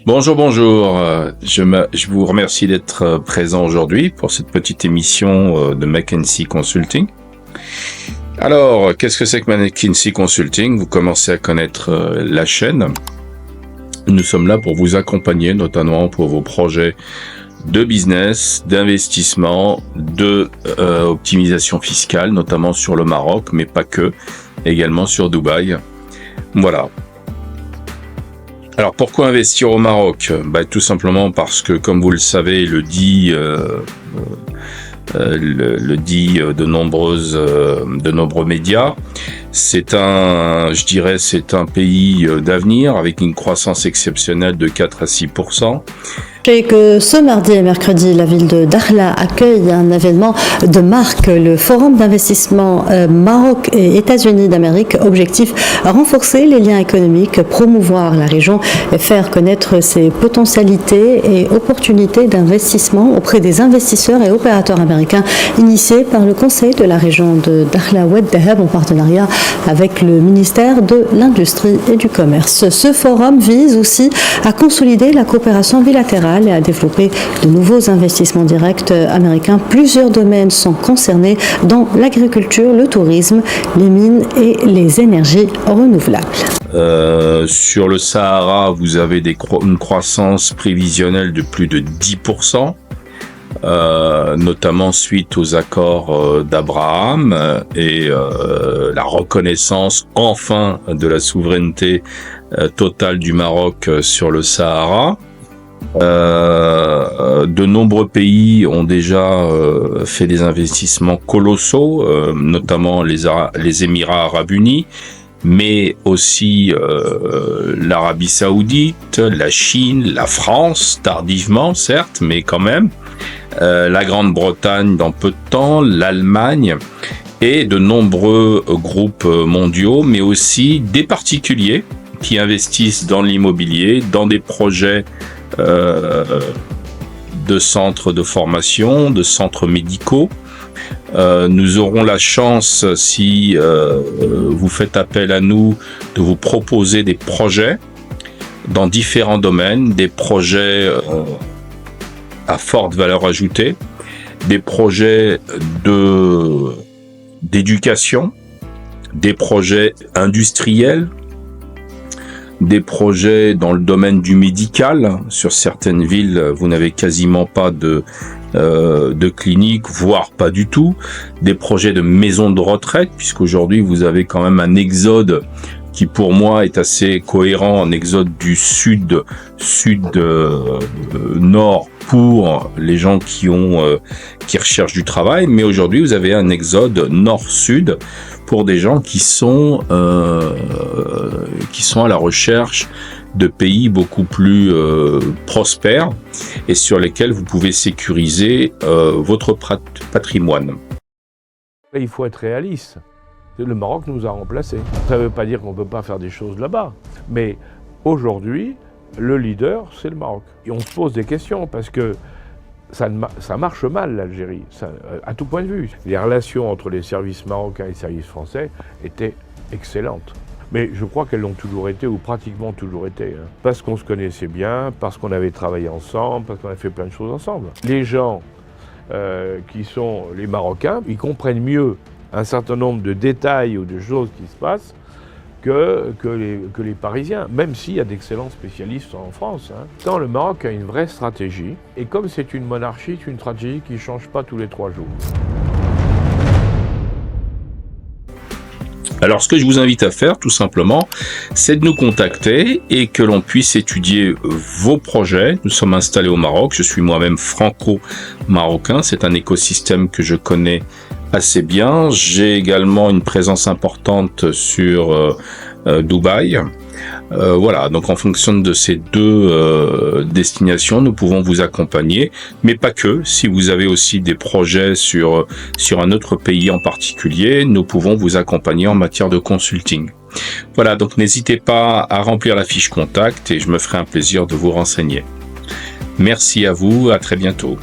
Bonjour, bonjour. Je vous remercie d'être présent aujourd'hui pour cette petite émission de McKinsey Consulting. Alors, qu'est-ce que c'est que McKinsey Consulting? Vous commencez à connaître la chaîne. Nous sommes là pour vous accompagner, notamment pour vos projets de business, d'investissement, de optimisation fiscale, notamment sur le Maroc, mais pas que, également sur Dubaï. Voilà. Alors pourquoi investir au Maroc? Tout simplement parce que, comme vous le savez, le dit de nombreux médias, c'est un pays d'avenir avec une croissance exceptionnelle de 4 à 6%. Et que ce mardi et mercredi, la ville de Dakhla accueille un événement de marque, le Forum d'investissement Maroc et États-Unis d'Amérique. Objectif, renforcer les liens économiques, promouvoir la région et faire connaître ses potentialités et opportunités d'investissement auprès des investisseurs et opérateurs américains, initié par le Conseil de la région de Dakhla Oued Dahab en partenariat avec le ministère de l'Industrie et du Commerce. Ce forum vise aussi à consolider la coopération bilatérale et à développer de nouveaux investissements directs américains. Plusieurs domaines sont concernés, dont l'agriculture, le tourisme, les mines et les énergies renouvelables. Sur le Sahara, vous avez une croissance prévisionnelle de plus de 10%, notamment suite aux accords d'Abraham et la reconnaissance enfin de la souveraineté totale du Maroc sur le Sahara. De nombreux pays ont déjà fait des investissements colossaux, notamment les Émirats Arabes Unis, mais aussi l'Arabie Saoudite, la Chine, la France, tardivement certes, mais quand même, la Grande-Bretagne dans peu de temps, l'Allemagne et de nombreux groupes mondiaux, mais aussi des particuliers qui investissent dans l'immobilier, dans des projets de centres de formation, de centres médicaux. Nous aurons la chance, si vous faites appel à nous, de vous proposer des projets dans différents domaines, des projets à forte valeur ajoutée, des projets d'éducation, des projets industriels, des projets dans le domaine du médical. Sur certaines villes, vous n'avez quasiment pas de clinique, voire pas du tout. Des projets de maisons de retraite, puisqu'aujourd'hui vous avez quand même un exode qui pour moi est assez cohérent, un exode du nord pour les gens qui recherchent du travail, mais aujourd'hui vous avez un exode nord-sud pour des gens qui sont à la recherche de pays beaucoup plus prospères et sur lesquels vous pouvez sécuriser votre patrimoine. Il faut être réaliste. Le Maroc nous a remplacés. Ça ne veut pas dire qu'on ne peut pas faire des choses là-bas. Mais aujourd'hui, le leader, c'est le Maroc. Et on se pose des questions parce que ça marche mal, l'Algérie, à tout point de vue. Les relations entre les services marocains et les services français étaient excellentes. Mais je crois qu'elles l'ont toujours été, ou pratiquement toujours été. Parce qu'on se connaissait bien, parce qu'on avait travaillé ensemble, parce qu'on a fait plein de choses ensemble. Les gens qui sont les Marocains, ils comprennent mieux un certain nombre de détails ou de choses qui se passent que les Parisiens, même s'il y a d'excellents spécialistes en France. Tant le Maroc a une vraie stratégie, et comme c'est une monarchie, c'est une stratégie qui ne change pas tous les 3 jours. Alors ce que je vous invite à faire tout simplement, c'est de nous contacter et que l'on puisse étudier vos projets. Nous sommes installés au Maroc, je suis moi-même franco-marocain, c'est un écosystème que je connais assez bien. J'ai également une présence importante sur Dubaï. Voilà, donc en fonction de ces deux destinations, nous pouvons vous accompagner, mais pas que. Si vous avez aussi des projets sur un autre pays en particulier, nous pouvons vous accompagner en matière de consulting. Voilà, donc n'hésitez pas à remplir la fiche contact et je me ferai un plaisir de vous renseigner. Merci à vous, à très bientôt.